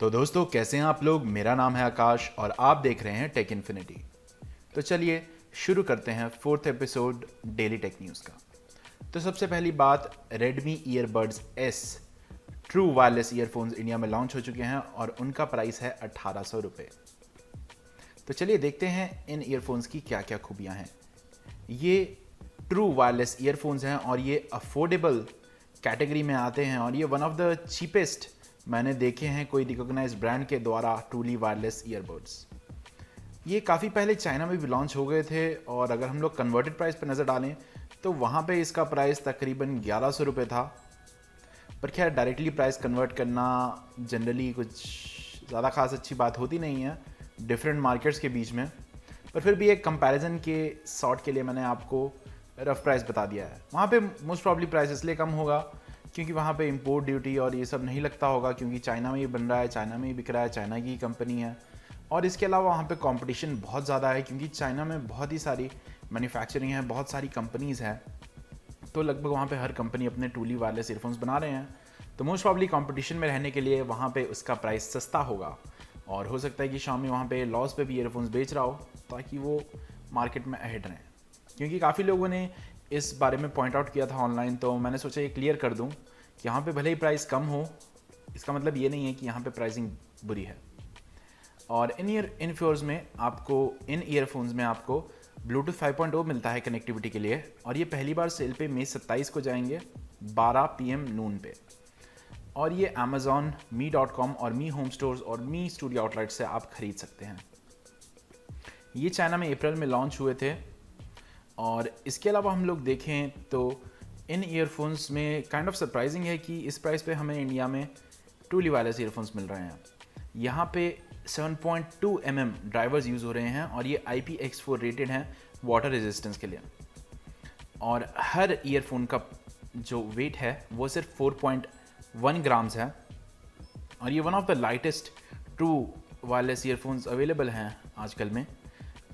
तो दोस्तों कैसे हैं आप लोग। मेरा नाम है आकाश और आप देख रहे हैं टेक इन्फिनिटी। तो चलिए शुरू करते हैं fourth episode daily tech news का। तो सबसे पहली बात, Redmi earbuds S true wireless earphones India में लॉन्च हो चुके हैं और उनका प्राइस है 1800 रुपये। तो चलिए देखते हैं इन ईयरफोन्स की क्या क्या खूबियाँ हैं। ये ट्रू वायरलेस ईयरफोन्स हैं और ये अफोर्डेबल कैटेगरी में आते हैं और ये वन ऑफ द चीपेस्ट मैंने देखे हैं कोई रिकॉग्नाइज्ड ब्रांड के द्वारा ट्रूली वायरलेस ईयरबड्स। ये काफ़ी पहले चाइना में भी लॉन्च हो गए थे और अगर हम लोग कन्वर्टेड प्राइस पर नज़र डालें तो वहाँ पे इसका प्राइस तकरीबन 1100 रुपये था। पर खैर डायरेक्टली प्राइस कन्वर्ट करना जनरली कुछ ज़्यादा खास अच्छी बात होती नहीं है डिफरेंट मार्केट्स के बीच में। पर फिर भी एक कंपैरिजन के सॉर्ट के लिए मैंने आपको रफ प्राइस बता दिया है। वहाँ पे मोस्ट प्रॉब्ली प्राइस इसलिए कम होगा क्योंकि वहाँ पे इंपोर्ट ड्यूटी और ये सब नहीं लगता होगा, क्योंकि चाइना में ही बन रहा है, चाइना में ही बिक रहा है, चाइना की कंपनी है। और इसके अलावा वहाँ पे कंपटीशन बहुत ज़्यादा है क्योंकि चाइना में बहुत ही सारी मैन्युफैक्चरिंग है, बहुत सारी कंपनीज़ हैं। तो लगभग वहाँ पे हर कंपनी अपने ट्रूली वायरलेस ईयरफोन्स बना रहे हैं। तो मोस्ट प्रॉब्ली कंपटीशन में रहने के लिए वहाँ पे उसका प्राइस सस्ता होगा और हो सकता है कि शामी वहाँ पे लॉस पे भी ईयरफोन्स बेच रहा हो ताकि वो मार्केट में अहेड रहें। क्योंकि काफ़ी लोगों ने इस बारे में पॉइंट आउट किया था ऑनलाइन, तो मैंने सोचा ये क्लियर कर दूं कि यहाँ पे भले ही प्राइस कम हो, इसका मतलब ये नहीं है कि यहाँ पे प्राइसिंग बुरी है। और इन ईयरफोन्स में आपको ब्लूटूथ 5.0 मिलता है कनेक्टिविटी के लिए और ये पहली बार सेल पे मई 27 को जाएंगे 12 PM नून पे। और ये Amazon, me.com और मी होम स्टोर्स और मी स्टूडियो आउटलेट से आप खरीद सकते हैं। ये चाइना में अप्रैल में लॉन्च हुए थे। और इसके अलावा हम लोग देखें तो इन ईयरफोन्स में काइंड ऑफ सरप्राइजिंग है कि इस प्राइस पे हमें इंडिया में ट्रूली वायरलेस ईयरफोन्स मिल रहे हैं। यहाँ पे 7.2 mm ड्राइवर्स यूज़ हो रहे हैं और ये IPX4 रेटेड हैं वाटर रेजिस्टेंस के लिए। और हर ईयरफोन का जो वेट है वो सिर्फ 4.1 ग्राम्स है और ये one of the lightest true wireless earphones available हैं आजकल में।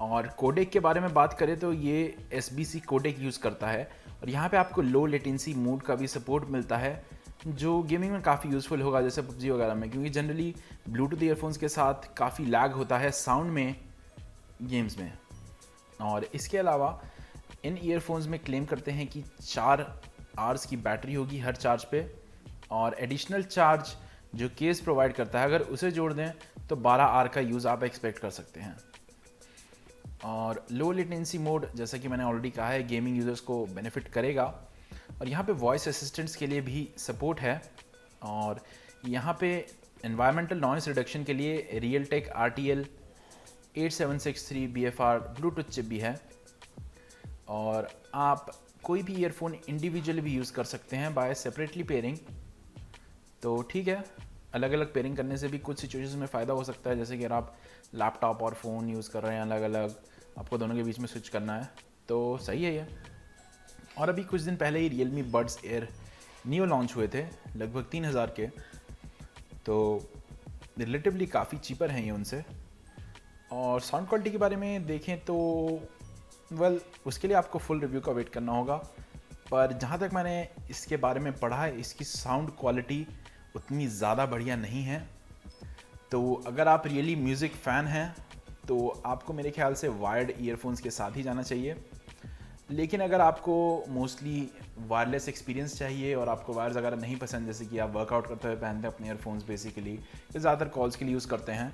और कोडेक के बारे में बात करें तो ये SBC कोडेक यूज़ करता है और यहाँ पे आपको लो लेटेंसी मोड का भी सपोर्ट मिलता है जो गेमिंग में काफ़ी यूज़फुल होगा, जैसे PUBG वगैरह में, क्योंकि जनरली ब्लूटूथ ईयरफोन्स के साथ काफ़ी लैग होता है साउंड में गेम्स में। और इसके अलावा इन ईयरफोन्स में क्लेम करते हैं कि 4 आवर्स की बैटरी होगी हर चार्ज पे और एडिशनल चार्ज जो केस प्रोवाइड करता है अगर उसे जोड़ दें तो 12 आवर का यूज़ आप एक्सपेक्ट कर सकते हैं। और लो लेटेंसी मोड जैसा कि मैंने ऑलरेडी कहा है गेमिंग यूज़र्स को बेनिफिट करेगा। और यहाँ पे वॉइस असिस्टेंट्स के लिए भी सपोर्ट है और यहाँ पे एनवायरमेंटल नॉइस रिडक्शन के लिए Realtek RTL 8763 BFR Bluetooth chip भी है। और आप कोई भी ईयरफोन इंडिविजुअली भी यूज़ कर सकते हैं बाय सेपरेटली पेयरिंग। तो ठीक है, अलग अलग पेयरिंग करने से भी कुछ सिचुएशंस में फ़ायदा हो सकता है, जैसे कि अगर आप लैपटॉप और फ़ोन यूज़ कर रहे हैं अलग अलग, आपको दोनों के बीच में स्विच करना है तो सही है ये। और अभी कुछ दिन पहले ही Realme Buds Air Neo launch हुए थे लगभग 3000 के, तो रिलेटिवली काफ़ी चीपर हैं ये उनसे। और साउंड क्वालिटी के बारे में देखें तो उसके लिए आपको फुल रिव्यू का वेट करना होगा, पर जहाँ तक मैंने इसके बारे में पढ़ा है इसकी साउंड क्वालिटी उतनी ज़्यादा बढ़िया नहीं है। तो अगर आप रियली म्यूज़िक फ़ैन हैं तो आपको मेरे ख्याल से वायर्ड ईयरफोन्स के साथ ही जाना चाहिए। लेकिन अगर आपको मोस्टली वायरलेस एक्सपीरियंस चाहिए और आपको वायर्स वगैरह नहीं पसंद, जैसे कि आप वर्कआउट करते हुए पहनते हैं अपने ईयरफोन्स बेसिकली या ज़्यादातर कॉल्स के लिए यूज़ करते हैं,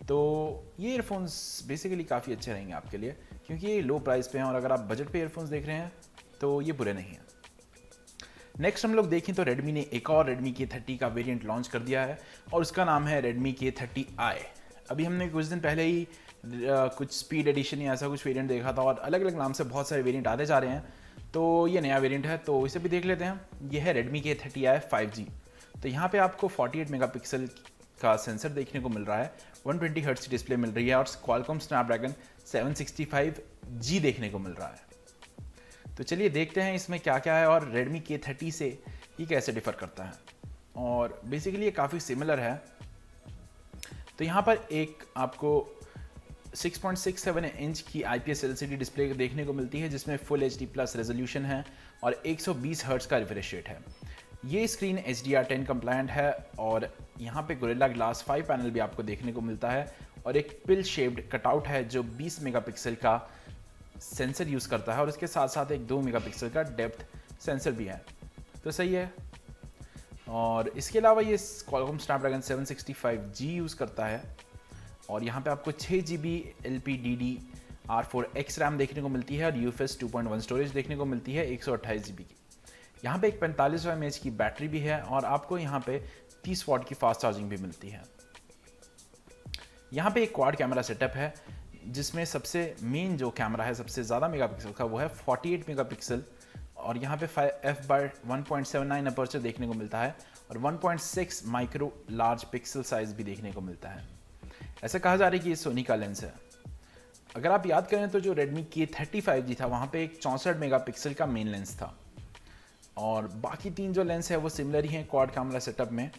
तो ये ईयरफोन्स बेसिकली काफ़ी अच्छे रहेंगे आपके लिए क्योंकि ये लो प्राइस पे हैं। और अगर आप बजट पे ईयरफोन्स देख रहे हैं तो ये बुरे नहीं हैं। नेक्स्ट हम लोग देखें तो Redmi ने एक और Redmi K30 का वेरिएंट लॉन्च कर दिया है और उसका नाम है Redmi K30i। अभी हमने कुछ दिन पहले ही कुछ स्पीड एडिशन या ऐसा कुछ वेरिएंट देखा था और अलग अलग नाम से बहुत सारे वेरिएंट आते जा रहे हैं, तो ये नया वेरिएंट है तो इसे भी देख लेते हैं। ये है Redmi K30i 5G। तो यहाँ पे आपको 48 मेगापिक्सल का सेंसर देखने को मिल रहा है, 120 हर्ट्ज की डिस्प्ले मिल रही है और Qualcomm Snapdragon 765G देखने को मिल रहा है। तो चलिए देखते हैं इसमें क्या क्या है और Redmi K30 से ये कैसे डिफ़र करता है। और बेसिकली ये काफ़ी सिमिलर है। तो यहाँ पर एक आपको 6.67 इंच की IPS LCD डिस्प्ले देखने को मिलती है जिसमें फुल HD+ रेजोल्यूशन है और 120 हर्ट्ज का रिफ्रेश रेट है। ये स्क्रीन HDR10 कंप्लायंट है और यहाँ पे गोरिल्ला ग्लास 5 पैनल भी आपको देखने को मिलता है और एक पिल शेप्ड कटआउट है जो 20 मेगापिक्सल का सेंसर यूज़ करता है और इसके साथ साथ एक 2 मेगापिक्सल का डेप्थ सेंसर भी है, तो सही है। और इसके अलावा ये Qualcomm Snapdragon 765G यूज़ करता है और यहाँ पे आपको 6GB LPDDR4X रैम देखने को मिलती है और UFS 2.1 स्टोरेज देखने को मिलती है 128GB की। यहाँ पे एक 45 mAh की बैटरी भी है और आपको यहाँ पे 30 वाट की फास्ट चार्जिंग भी मिलती है। यहाँ पे एक क्वाड कैमरा सेटअप है जिसमें सबसे मेन जो कैमरा है सबसे ज़्यादा मेगापिक्सल का वो है 48 मेगापिक्सल और यहाँ पे f/1.79 अपर्चर देखने को मिलता है और 1.6 माइक्रो लार्ज पिक्सल साइज भी देखने को मिलता है। ऐसा कहा जा रहा है कि ये सोनी का लेंस है। अगर आप याद करें तो जो Redmi K30 था वहाँ पे एक 64 मेगापिक्सल का मेन लेंस था और बाकी 3 जो लेंस है वो सिमिलर ही हैं क्वाड कैमरा सेटअप में।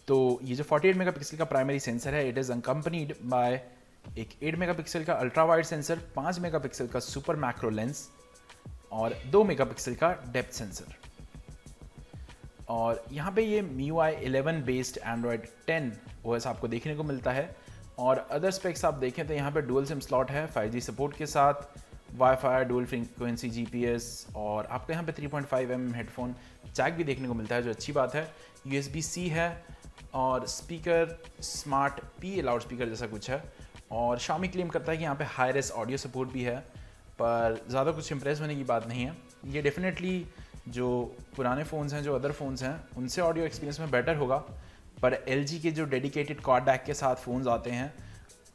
तो ये जो 48 मेगापिक्सल का प्राइमरी सेंसर है इट इज़ अकम्पनीड बाय एक 8 मेगापिक्सल का अल्ट्रा वाइड सेंसर, 5 मेगापिक्सल का सुपर मैक्रो लेंस और 2 मेगापिक्सल का डेप्थ सेंसर। और यहाँ पे ये MIUI 11 बेस्ड Android 10 OS आपको देखने को मिलता है और अदर स्पेक्स आप देखें तो यहाँ पे डुअल सिम स्लॉट है 5G सपोर्ट के साथ, वाईफाई, डुअल फ्रीक्वेंसी GPS और आपको यहाँ पे 3.5mm हेडफोन जैक भी देखने को मिलता है जो अच्छी बात है। USB-C है और speaker smart P loud speaker जैसा कुछ है और Xiaomi क्लेम करता है कि यहाँ पे हाई रेस ऑडियो सपोर्ट भी है, पर ज़्यादा कुछ इंप्रेस होने की बात नहीं है। ये डेफिनेटली जो पुराने फ़ोन्स हैं, जो अदर फ़ोन्स हैं, उनसे ऑडियो एक्सपीरियंस में बेटर होगा, पर LG के जो डेडिकेटेड क्वाड डैक के साथ फ़ोन्स आते हैं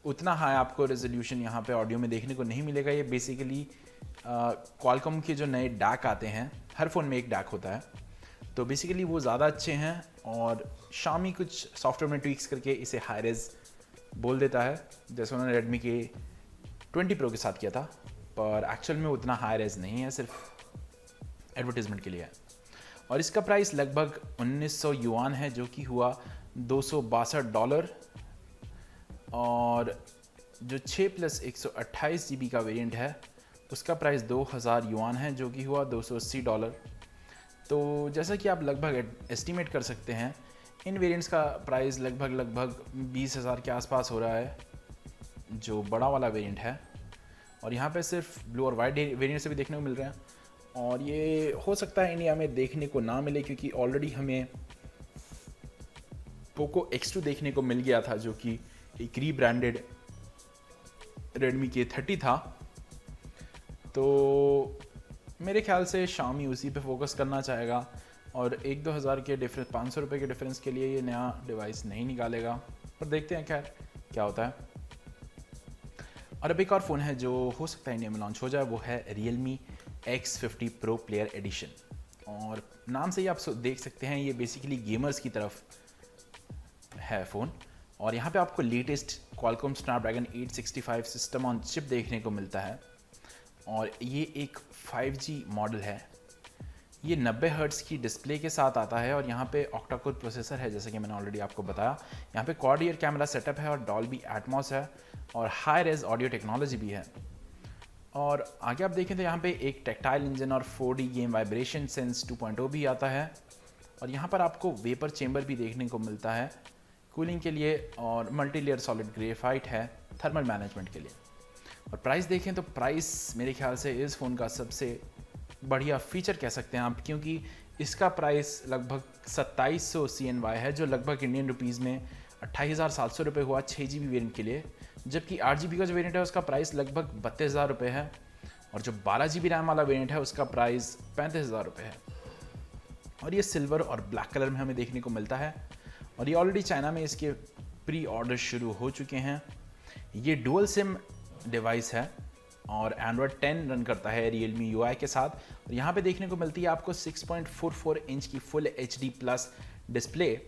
उतना हाई आपको रेजोल्यूशन यहाँ पे ऑडियो में देखने को नहीं मिलेगा। ये बेसिकली Qualcomm के जो नए डैक आते हैं, हर फ़ोन में एक डैक होता है, तो बेसिकली वो ज़्यादा अच्छे हैं और Xiaomi कुछ सॉफ्टवेयर में ट्वीक्स करके इसे हाई रेज बोल देता है, जैसे उन्होंने Redmi के 20 Pro के साथ किया था, पर एक्चुअल में उतना हाई रेज नहीं है, सिर्फ एडवर्टीजमेंट के लिए है। और इसका प्राइस लगभग 1900 युआन है जो कि हुआ $262 और जो 6+128 GB का वेरिएंट है उसका प्राइस 2000 युआन है जो कि हुआ $280। तो जैसा कि आप लगभग एस्टिमेट कर सकते हैं इन वेरिएंट्स का प्राइस लगभग 20,000 के आसपास हो रहा है जो बड़ा वाला वेरिएंट है और यहाँ पे सिर्फ ब्लू और वाइट वेरिएंट से भी देखने को मिल रहे हैं और ये हो सकता है इंडिया में देखने को ना मिले क्योंकि ऑलरेडी हमें पोको X2 देखने को मिल गया था जो कि एक रीब्रांडेड Redmi K30 था। तो मेरे ख्याल से Xiaomi उसी पे फोकस करना चाहेगा और 1-2 हज़ार के डिफरेंस, 500 रुपये के डिफरेंस के लिए ये नया डिवाइस नहीं निकालेगा, पर देखते हैं खैर क्या होता है। और अब एक और फ़ोन है जो हो सकता है इंडिया में लॉन्च हो जाए, वो है Realme X50 Pro Player Edition और नाम से ही आप देख सकते हैं ये बेसिकली गेमर्स की तरफ है फ़ोन और यहाँ पे आपको latest Qualcomm Snapdragon 865 system on chip देखने को मिलता है और ये एक 5G मॉडल है। ये 90 हर्ट्ज़ की डिस्प्ले के साथ आता है और यहाँ पे ऑक्टा-कोर प्रोसेसर है जैसे कि मैंने ऑलरेडी आपको बताया। यहाँ पे क्वाड ईयर कैमरा सेटअप है और डॉल्बी एटमॉस है और हाई रेज ऑडियो टेक्नोलॉजी भी है। और आगे आप देखें तो यहाँ पे एक टेक्टाइल इंजन और 4D गेम वाइब्रेशन सेंस 2.0 भी आता है और यहाँ पर आपको वेपर चेंबर भी देखने को मिलता है कूलिंग के लिए और मल्टी लेयर सॉलिड ग्रेफाइट है थर्मल मैनेजमेंट के लिए। और प्राइस देखें तो प्राइस मेरे ख्याल से इस फ़ोन का सबसे बढ़िया फीचर कह सकते हैं आप, क्योंकि इसका प्राइस लगभग 2700 CNY है जो लगभग इंडियन रुपीज़ में 28,700 रुपये हुआ 6GB वेरिएंट के लिए, जबकि 8GB का जो वेरिएंट है उसका प्राइस लगभग 32,000 रुपये है और जो 12GB रैम वाला वेरिएंट है उसका प्राइस 35,000 रुपये है। और ये सिल्वर और ब्लैक कलर में हमें देखने को मिलता है और ये ऑलरेडी चाइना में इसके प्री ऑर्डर शुरू हो चुके हैं। ये डुअल सिम डिवाइस है और Android 10 रन करता है Realme UI के साथ और यहाँ पे देखने को मिलती है आपको 6.44 इंच की फुल HD प्लस डिस्प्ले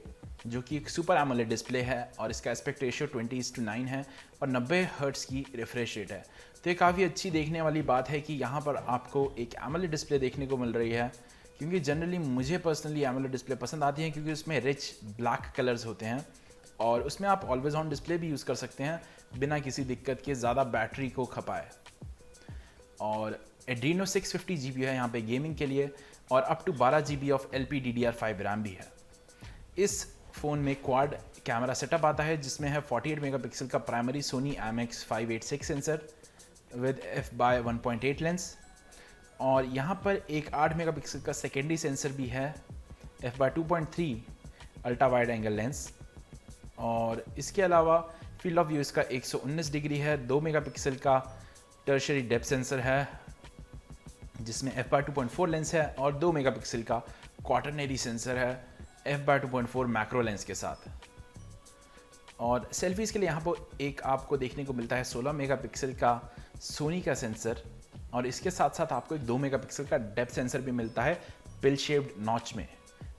जो कि एक सुपर एमोलेड डिस्प्ले है और इसका एस्पेक्ट रेशियो 20:9 है और 90 हर्ट्ज़ की रिफ्रेश रेट है। तो ये काफ़ी अच्छी देखने वाली बात है कि यहाँ पर आपको एक एमोलेड डिस्प्ले देखने को मिल रही है, क्योंकि जनरली मुझे पर्सनली एमोलेड डिस्प्ले पसंद आती है क्योंकि उसमें रिच ब्लैक कलर्स होते हैं और उसमें आप ऑलवेज ऑन डिस्प्ले भी यूज़ कर सकते हैं बिना किसी दिक्कत के ज़्यादा बैटरी को खपाए। और Adreno 650 GB है यहाँ पे गेमिंग के लिए और up to 12 GB of LPDDR5 RAM भी है। इस फ़ोन में क्वाड कैमरा सेटअप आता है जिसमें है 48 मेगापिक्सल का primary Sony IMX586 sensor with f/1.8 lens, और यहाँ पर एक 8 मेगापिक्सल का सेकेंडरी सेंसर भी है f/2.3 ultra wide angle lens, और इसके अलावा फील्ड ऑफ व्यू इसका 119 डिग्री है। 2 मेगापिक्सल का टर्शरी डेप्थ सेंसर है जिसमें f/2.4 लेंस है, और 2 मेगापिक्सल का क्वाटरनरी सेंसर है f/2.4 मैक्रो लेंस के साथ। और सेल्फीज़ के लिए यहाँ पर एक आपको देखने को मिलता है 16 मेगापिक्सल का सोनी का सेंसर, और इसके साथ साथ आपको एक 2 मेगापिक्सल का डेप्थ सेंसर भी मिलता है पिल शेप्ड नॉच में।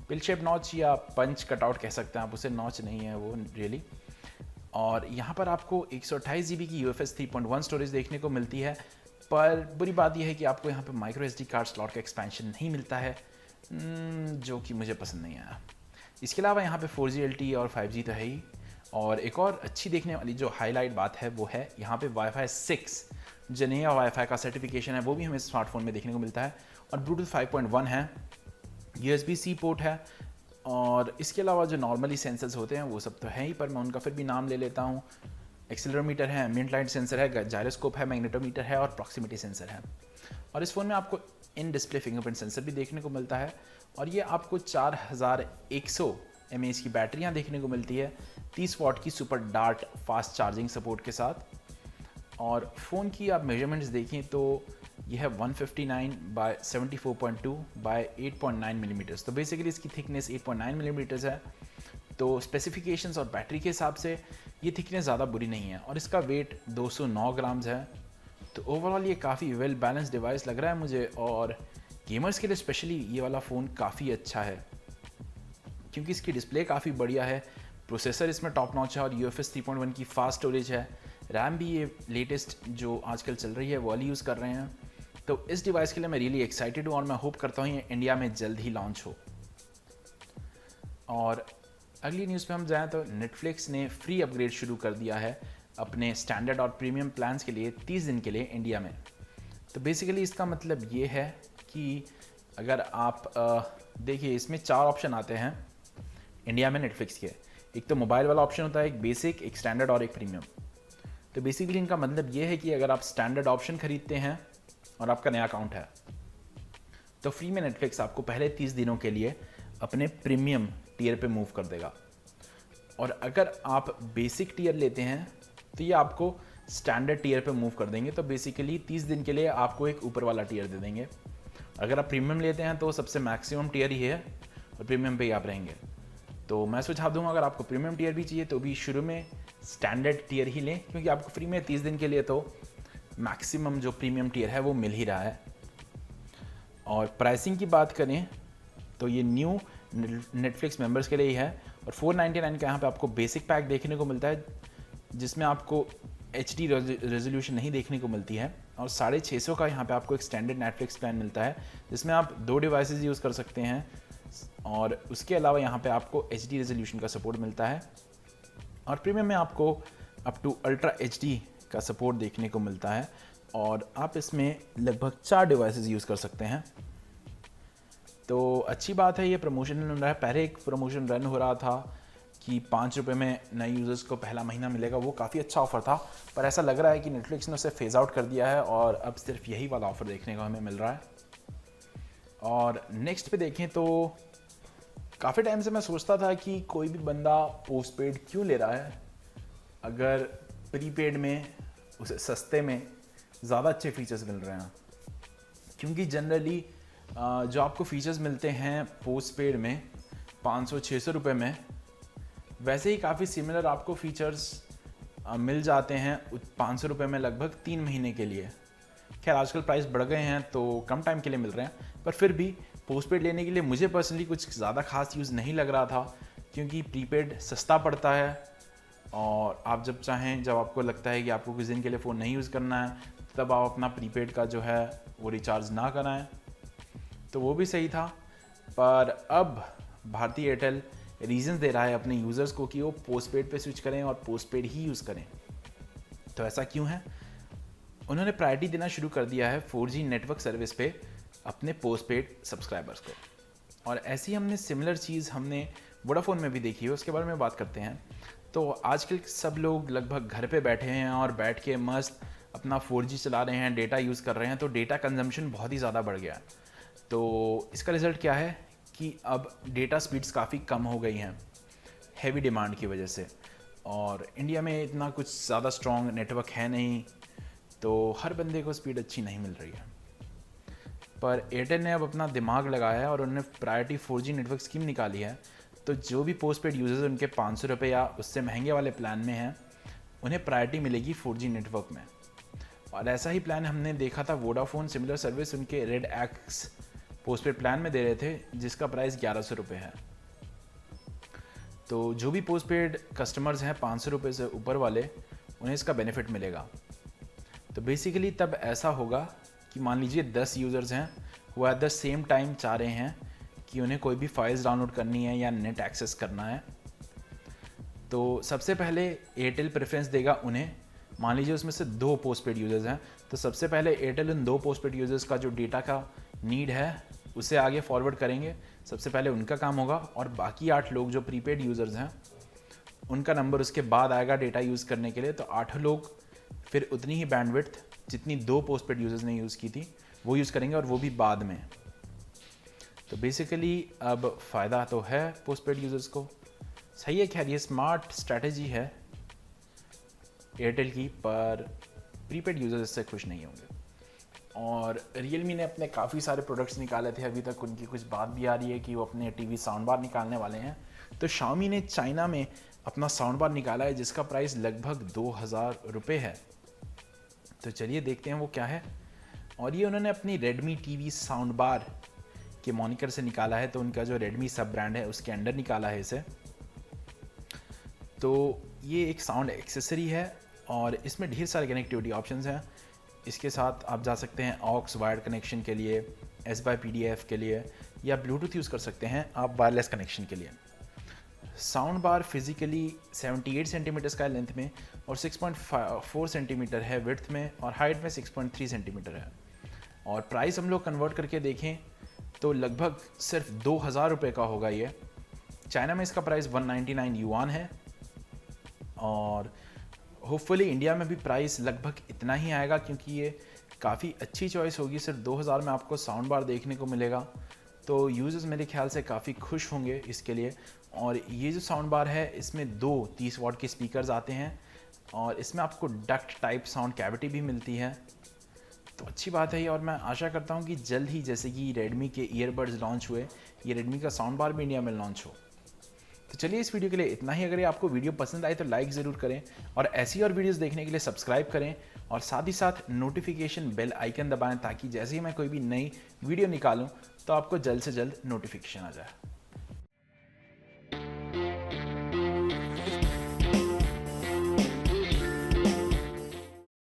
पिल शेप्ड नॉच या पंच कटआउट कह सकते हैं आप उसे, नॉच नहीं है वो रियली। और यहाँ पर आपको 128 GB की UFS 3.1 स्टोरेज देखने को मिलती है, पर बुरी बात यह है कि आपको यहाँ पर माइक्रो SD कार्ड स्लॉट का एक्सपेंशन नहीं मिलता है, जो कि मुझे पसंद नहीं आया। इसके अलावा यहाँ पे 4G LTE और 5G तो है ही, और एक और अच्छी देखने वाली जो हाईलाइट बात है वो है यहाँ पे Wi-Fi 6 जनेया Wi-Fi का सर्टिफिकेशन है, वो भी हमें स्मार्टफोन में देखने को मिलता है, और Bluetooth 5.1 है, USB-C पोर्ट है, और इसके अलावा जो नॉर्मली सेंसर्स होते हैं वो सब तो है ही, पर मैं उनका फिर भी नाम ले लेता हूँ। एक्सीलरोमीटर है, एम्बिएंट लाइट सेंसर है, जायरोस्कोप है, मैग्नेटोमीटर है और प्रॉक्सिमिटी सेंसर है। और इस फ़ोन में आपको इन डिस्प्ले फिंगरप्रिंट सेंसर भी देखने को मिलता है, और ये आपको 4100 mAh की बैटरियाँ देखने को मिलती है 30 वाट की super dart fast charging support के साथ। और फ़ोन की आप मेजरमेंट्स देखें तो यह है 159 बाय 74.2 बाय 8.9 मिलीमीटर्स, तो बेसिकली इसकी थिकनेस 8.9 मिलीमीटर्स है। तो स्पेसिफिकेशंस और बैटरी के हिसाब से ये थिकनेस ज़्यादा बुरी नहीं है, और इसका वेट 209 ग्राम्स है। तो ओवरऑल ये काफ़ी वेल बैलेंस डिवाइस लग रहा है मुझे, और गेमर्स के लिए स्पेशली ये वाला फ़ोन काफ़ी अच्छा है क्योंकि इसकी डिस्प्ले काफ़ी बढ़िया है, प्रोसेसर इसमें टॉप नॉच है, और UFS 3.1 की फास्ट स्टोरेज है, रैम भी ये लेटेस्ट जो आजकल चल रही है वो वाली यूज़ कर रहे हैं। तो इस डिवाइस के लिए मैं रियली एक्साइटेड हूँ, और मैं होप करता हूँ ये इंडिया में जल्द ही लॉन्च हो। और अगली न्यूज़ पे हम जाएँ तो नेटफ्लिक्स ने फ्री अपग्रेड शुरू कर दिया है अपने स्टैंडर्ड और प्रीमियम प्लान्स के लिए 30 दिन के लिए इंडिया में। तो बेसिकली इसका मतलब ये है कि अगर आप देखिए इसमें 4 ऑप्शन आते हैं इंडिया में नेटफ्लिक्स के। एक तो मोबाइल वाला ऑप्शन होता है, एक बेसिक, एक स्टैंडर्ड और एक प्रीमियम। तो बेसिकली इनका मतलब ये है कि अगर आप स्टैंडर्ड ऑप्शन खरीदते हैं और आपका नया अकाउंट है तो फ्री में नेटफ्लिक्स आपको पहले 30 दिनों के लिए अपने प्रीमियम टियर पे मूव कर देगा, और अगर आप बेसिक टियर लेते हैं तो ये आपको स्टैंडर्ड टियर पे मूव कर देंगे। तो बेसिकली 30 दिन के लिए आपको एक ऊपर वाला टियर दे देंगे। अगर आप प्रीमियम लेते हैं तो सबसे मैक्सिमम टियर ही है, और प्रीमियम पे ही आप रहेंगे। तो मैं सुझाव दूंगा अगर आपको प्रीमियम टियर भी चाहिए तो भी शुरू में स्टैंडर्ड टियर ही लें, क्योंकि आपको फ्री में 30 दिन के लिए तो मैक्सिमम जो प्रीमियम टियर है वो मिल ही रहा है। और प्राइसिंग की बात करें तो ये न्यू नेटफ्लिक्स मेंबर्स के लिए ही है, और 499 का यहाँ पे आपको बेसिक पैक देखने को मिलता है जिसमें आपको HD रेजोल्यूशन नहीं देखने को मिलती है, और 650 का यहाँ पे आपको एक स्टैंडर्ड नेटफ्लिक्स प्लान मिलता है जिसमें आप 2 डिवाइसेस यूज़ कर सकते हैं, और उसके अलावा यहाँ पे आपको HD रेजोल्यूशन का सपोर्ट मिलता है। और प्रीमियम में आपको अप टू अल्ट्रा HD का सपोर्ट देखने को मिलता है, और आप इसमें लगभग 4 डिवाइसेस यूज़ कर सकते हैं। तो अच्छी बात है, ये प्रमोशन रन रहा है। पहले एक प्रमोशन रन हो रहा था कि 5 रुपये में नए यूज़र्स को पहला महीना मिलेगा, वो काफ़ी अच्छा ऑफ़र था, पर ऐसा लग रहा है कि नेटफ्लिक्स ने उसे फेज़ आउट कर दिया है और अब सिर्फ यही वाला ऑफ़र देखने को हमें मिल रहा है। और नेक्स्ट पे देखें तो काफ़ी टाइम से मैं सोचता था कि कोई भी बंदा पोस्टपेड क्यों ले रहा है अगर प्रीपेड में उसे सस्ते में ज़्यादा अच्छे फीचर्स मिल रहे हैं, क्योंकि जनरली जो आपको फीचर्स मिलते हैं पोस्टपेड में 500-600 रुपये में, वैसे ही काफ़ी सिमिलर आपको फीचर्स मिल जाते हैं 500 रुपये में लगभग 3 महीने के लिए। खैर आजकल प्राइस बढ़ गए हैं तो कम टाइम के लिए मिल रहे हैं, पर फिर भी पोस्टपेड लेने के लिए मुझे पर्सनली कुछ ज़्यादा खास यूज़ नहीं लग रहा था, क्योंकि प्रीपेड सस्ता पड़ता है और आप जब चाहें, जब आपको लगता है कि आपको कुछ दिन के लिए फ़ोन नहीं यूज़ करना है, तब आप अपना प्रीपेड का जो है वो रिचार्ज ना कराएं। तो वो भी सही था, पर अब भारती एयरटेल रीजंस दे रहा है अपने यूज़र्स को कि वो पोस्टपेड पे स्विच करें और पोस्टपेड ही यूज़ करें। तो ऐसा क्यों है? उन्होंने प्रायोरिटी देना शुरू कर दिया है 4G नेटवर्क सर्विस पे अपने पोस्टपेड सब्सक्राइबर्स को, और ऐसी हमने सिमिलर चीज़ हमने वोडाफोन में भी देखी है, उसके बारे में बात करते हैं। तो आजकल सब लोग लगभग घर पे बैठे हैं और बैठ के मस्त अपना 4G चला रहे हैं, डेटा यूज़ कर रहे हैं, तो डेटा कंजम्पशन बहुत ही ज़्यादा बढ़ गया है। तो इसका रिज़ल्ट क्या है कि अब डेटा स्पीड्स काफ़ी कम हो गई हैं हैवी डिमांड की वजह से, और इंडिया में इतना कुछ ज़्यादा स्ट्रॉन्ग नेटवर्क है नहीं, तो हर बंदे को स्पीड अच्छी नहीं मिल रही है। पर एयरटेल ने अब अपना दिमाग लगाया है और उन्होंने प्रायोरिटी 4G नेटवर्क स्कीम निकाली है। तो जो भी पोस्ट पेड यूज़र्स उनके 500 रुपये या उससे महंगे वाले प्लान में हैं, उन्हें प्रायोरिटी मिलेगी 4G नेटवर्क में। और ऐसा ही प्लान हमने देखा था, वोडाफोन सिमिलर सर्विस उनके red x post paid plan में दे रहे थे, जिसका प्राइस 1100 रुपये है। तो जो भी पोस्ट पेड कस्टमर्स हैं 500 रुपये से ऊपर वाले, उन्हें इसका बेनिफिट मिलेगा। तो बेसिकली तब ऐसा होगा कि मान लीजिए 10 यूज़र्स हैं, वो एट द सेम टाइम चाह रहे हैं कि उन्हें कोई भी फाइल्स डाउनलोड करनी है या नेट एक्सेस करना है, तो सबसे पहले एयरटेल प्रेफरेंस देगा उन्हें। मान लीजिए उसमें से 2 पोस्ट पेड यूज़र्स हैं, तो सबसे पहले एयरटेल उन 2 पोस्ट पेड यूज़र्स का जो डेटा का नीड है उसे आगे फॉरवर्ड करेंगे, सबसे पहले उनका काम होगा। और बाकी 8 लोग जो प्रीपेड यूज़र्स हैं, उनका नंबर उसके बाद आएगा डेटा यूज़ करने के लिए। तो 8 लोग फिर उतनी ही बैंडविड्थ जितनी 2 पोस्ट पेड यूज़र्स ने यूज़ की थी वो यूज़ करेंगे, और वो भी बाद में। तो बेसिकली अब फ़ायदा तो है पोस्ट पेड यूज़र्स को, सही है। खैर ये स्मार्ट स्ट्रैटेजी है एयरटेल की, पर प्रीपेड यूज़र्स इससे खुश नहीं होंगे। और रियलमी ने अपने काफ़ी सारे प्रोडक्ट्स निकाले थे, अभी तक उनकी कुछ बात भी आ रही है कि वो अपने टीवी साउंड बार निकालने वाले हैं। तो शाओमी ने चाइना में अपना साउंड बार निकाला है, जिसका प्राइस लगभग 2000 रुपये है। तो चलिए देखते हैं वो क्या है। और ये उन्होंने अपनी रेडमी टीवी साउंड बार के मॉनिकर से निकाला है, तो उनका जो रेडमी सब ब्रांड है उसके अंडर निकाला है इसे। तो ये एक साउंड एक्सेसरी है और इसमें ढेर सारे कनेक्टिविटी ऑप्शंस हैं। इसके साथ आप जा सकते हैं ऑक्स वायर्ड कनेक्शन के लिए, S/PDF के लिए, या ब्लूटूथ यूज़ कर सकते हैं आप वायरलेस कनेक्शन के लिए। साउंड बार फिजिकली 78 सेंटीमीटर का लेंथ में और 6.4 सेंटीमीटर है विड्थ में, और हाइट में 6.3 सेंटीमीटर है। और प्राइस हम लोग कन्वर्ट करके देखें तो लगभग सिर्फ 2000 रुपये का होगा ये। चाइना में इसका प्राइस 199 युआन है, और होपफुली इंडिया में भी प्राइस लगभग इतना ही आएगा, क्योंकि ये काफ़ी अच्छी चॉइस होगी। सिर्फ 2000 में आपको साउंड बार देखने को मिलेगा, तो यूज़र्स मेरे ख्याल से काफ़ी खुश होंगे इसके लिए। और ये जो साउंड बार है इसमें 2 30 वाट के स्पीकर्स आते हैं, और इसमें आपको डक्ट टाइप साउंड कैविटी भी मिलती है, तो अच्छी बात है ये। और मैं आशा करता हूँ कि जल्द ही, जैसे कि रेडमी के ईयरबड्स लॉन्च हुए, ये रेडमी का साउंड बार भी इंडिया में लॉन्च हो। तो चलिए इस वीडियो के लिए इतना ही। अगर ये आपको वीडियो पसंद आए तो लाइक ज़रूर करें, और ऐसी और वीडियोस देखने के लिए सब्सक्राइब करें, और साथ ही साथ नोटिफिकेशन बेल आइकन दबाएं, ताकि जैसे ही मैं कोई भी नई वीडियो निकालूं तो आपको जल्द से जल्द नोटिफिकेशन आ जाए।